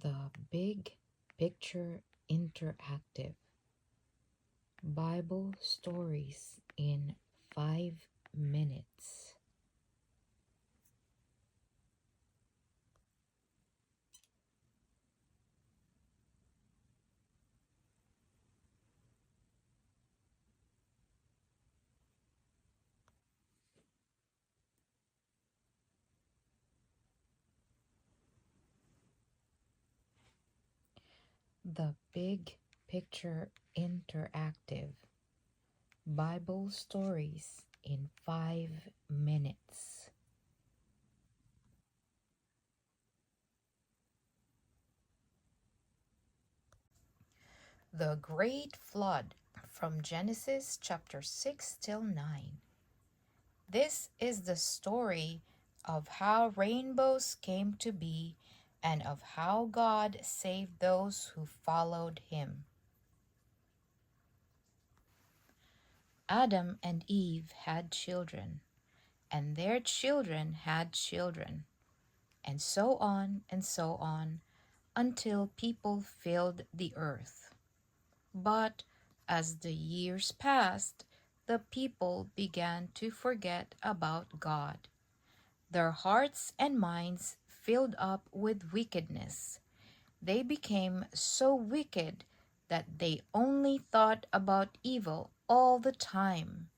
The Big Picture Interactive Bible Stories in 5 minutes. The Big Picture Interactive Bible Stories in 5 minutes. The Great Flood from Genesis chapter 6 till 9. This is the story of how rainbows came to be and of how God saved those who followed him. Adam and Eve had children, and their children had children, and so on, until people filled the earth. But as the years passed, the people began to forget about God. Their hearts and minds filled up with wickedness. They became so wicked that they only thought about evil all the time.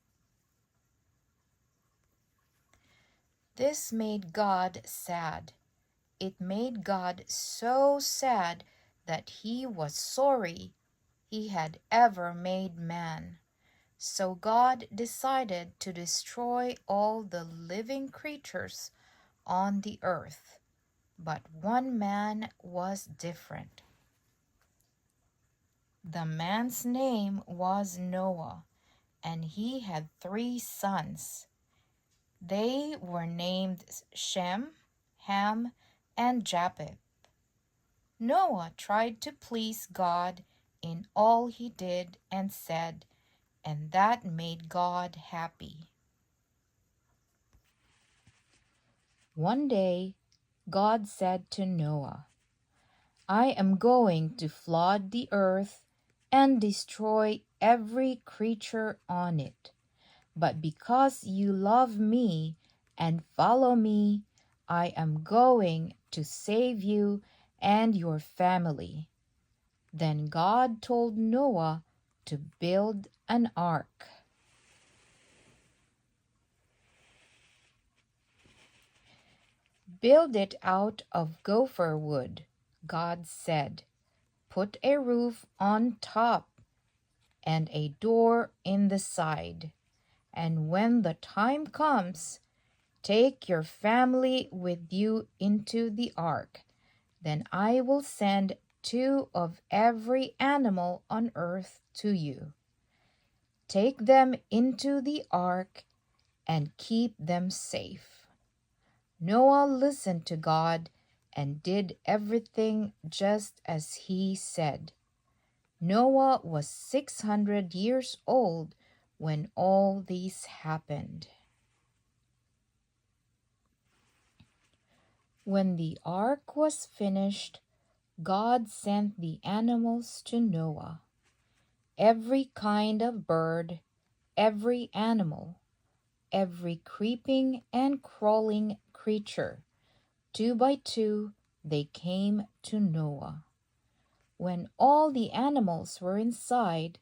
This made God sad. It made God so sad that he was sorry he had ever made man. So God decided to destroy all the living creatures on the earth. But one man was different. The man's name was Noah, and he had 3 sons. They were named Shem, Ham, and Japheth. Noah tried to please God in all he did and said, and that made God happy. One day, God said to Noah, I am going to flood the earth and destroy every creature on it. But because you love me and follow me, I am going to save you and your family. Then God told Noah to build an ark. Build it out of gopher wood, God said. Put a roof on top and a door in the side. And when the time comes, take your family with you into the ark. Then I will send 2 of every animal on earth to you. Take them into the ark and keep them safe. Noah listened to God and did everything just as he said. Noah was 600 years old when all this happened. When the ark was finished, God sent the animals to Noah. Every kind of bird, every animal, every creeping and crawling creature, 2 by 2, they came to Noah. When all the animals were inside,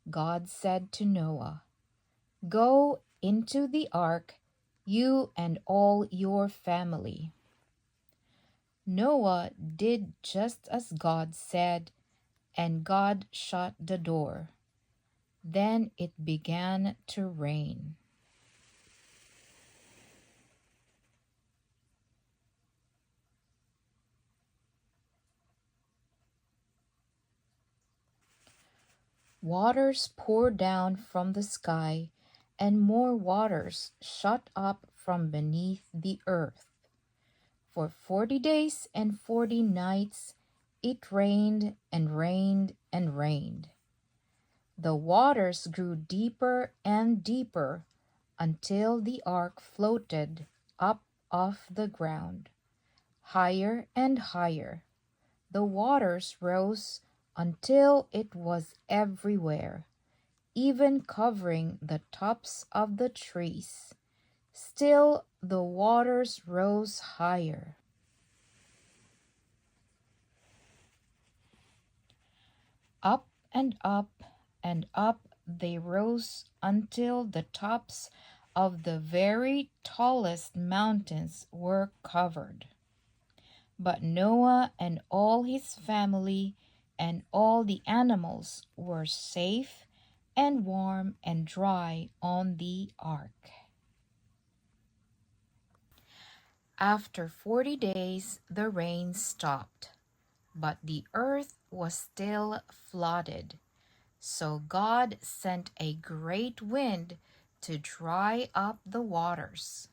God said to Noah, Go into the ark, you and all your family. Noah did just as God said, and God shut the door. Then it began to rain. Waters poured down from the sky, and more waters shot up from beneath the earth. For 40 days and 40 nights it rained and rained and rained. The waters grew deeper and deeper until the ark floated up off the ground, higher and higher. the waters rose until it was everywhere, even covering the tops of the trees. Still, the waters rose higher. Up and up and up they rose until the tops of the very tallest mountains were covered. But Noah and all his family and all the animals were safe and warm and dry on the ark. After 40 days, the rain stopped, but the earth was still flooded. So God sent a great wind to dry up the waters.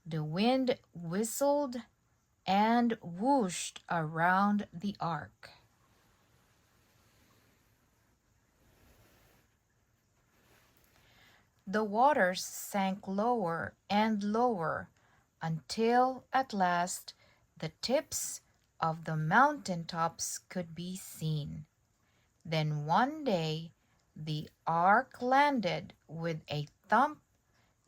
The wind whistled and whooshed around the ark. The waters sank lower and lower until at last the tips of the mountain tops could be seen. Then one day the ark landed with a thump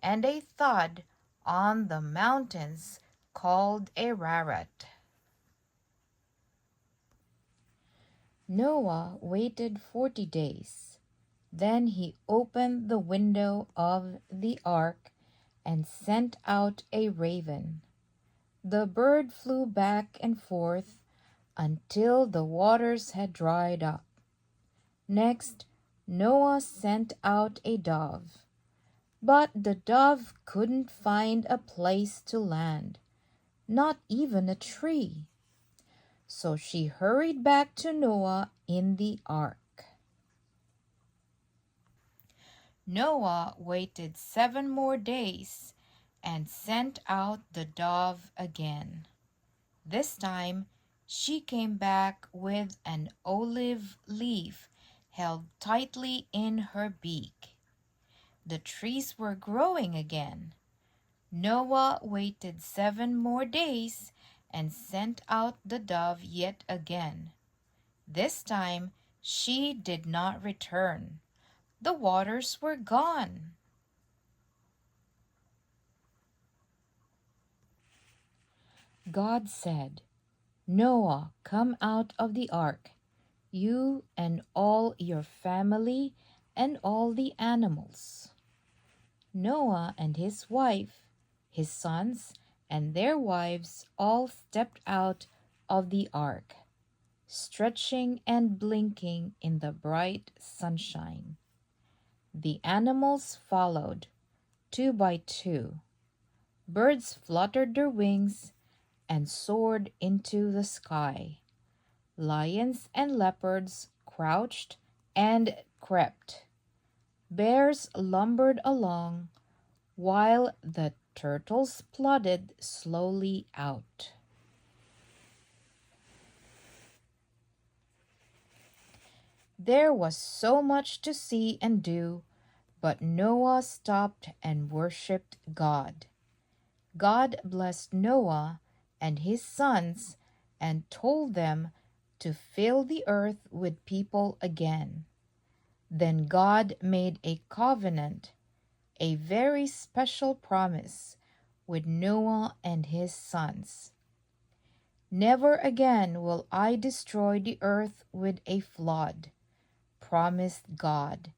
and a thud on the mountains called Ararat. Noah waited 40 days. Then he opened the window of the ark and sent out a raven. The bird flew back and forth until the waters had dried up. Next, Noah sent out a dove. But the dove couldn't find a place to land, not even a tree. So she hurried back to Noah in the ark. Noah waited 7 more days and sent out the dove again. This time, she came back with an olive leaf held tightly in her beak. The trees were growing again. Noah waited 7 more days and sent out the dove yet again. This time, she did not return. The waters were gone. God said, "Noah, come out of the ark, you and all your family and all the animals." Noah and his wife, his sons, and their wives all stepped out of the ark, stretching and blinking in the bright sunshine. The animals followed, 2 by 2. Birds fluttered their wings and soared into the sky. Lions and leopards crouched and crept. Bears lumbered along, while the turtles plodded slowly out. There was so much to see and do, but Noah stopped and worshipped God. God blessed Noah and his sons and told them to fill the earth with people again. Then God made a covenant, a very special promise, with Noah and his sons. "Never again will I destroy the earth with a flood," promised God.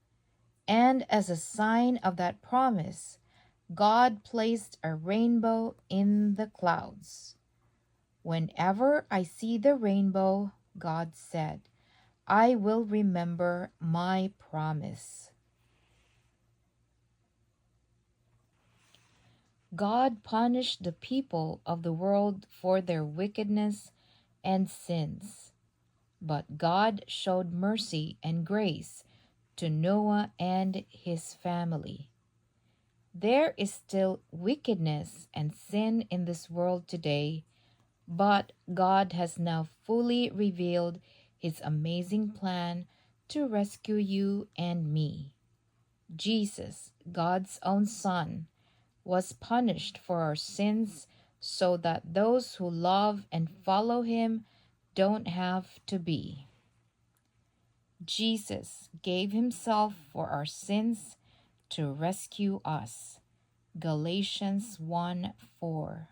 And as a sign of that promise, God placed a rainbow in the clouds. "Whenever I see the rainbow," God said, "I will remember my promise." God punished the people of the world for their wickedness and sins. But God showed mercy and grace to Noah and his family. There is still wickedness and sin in this world today, but God has now fully revealed his amazing plan to rescue you and me. Jesus, God's own Son, was punished for our sins so that those who love and follow him don't have to be. Jesus gave himself for our sins to rescue us. Galatians 1:4.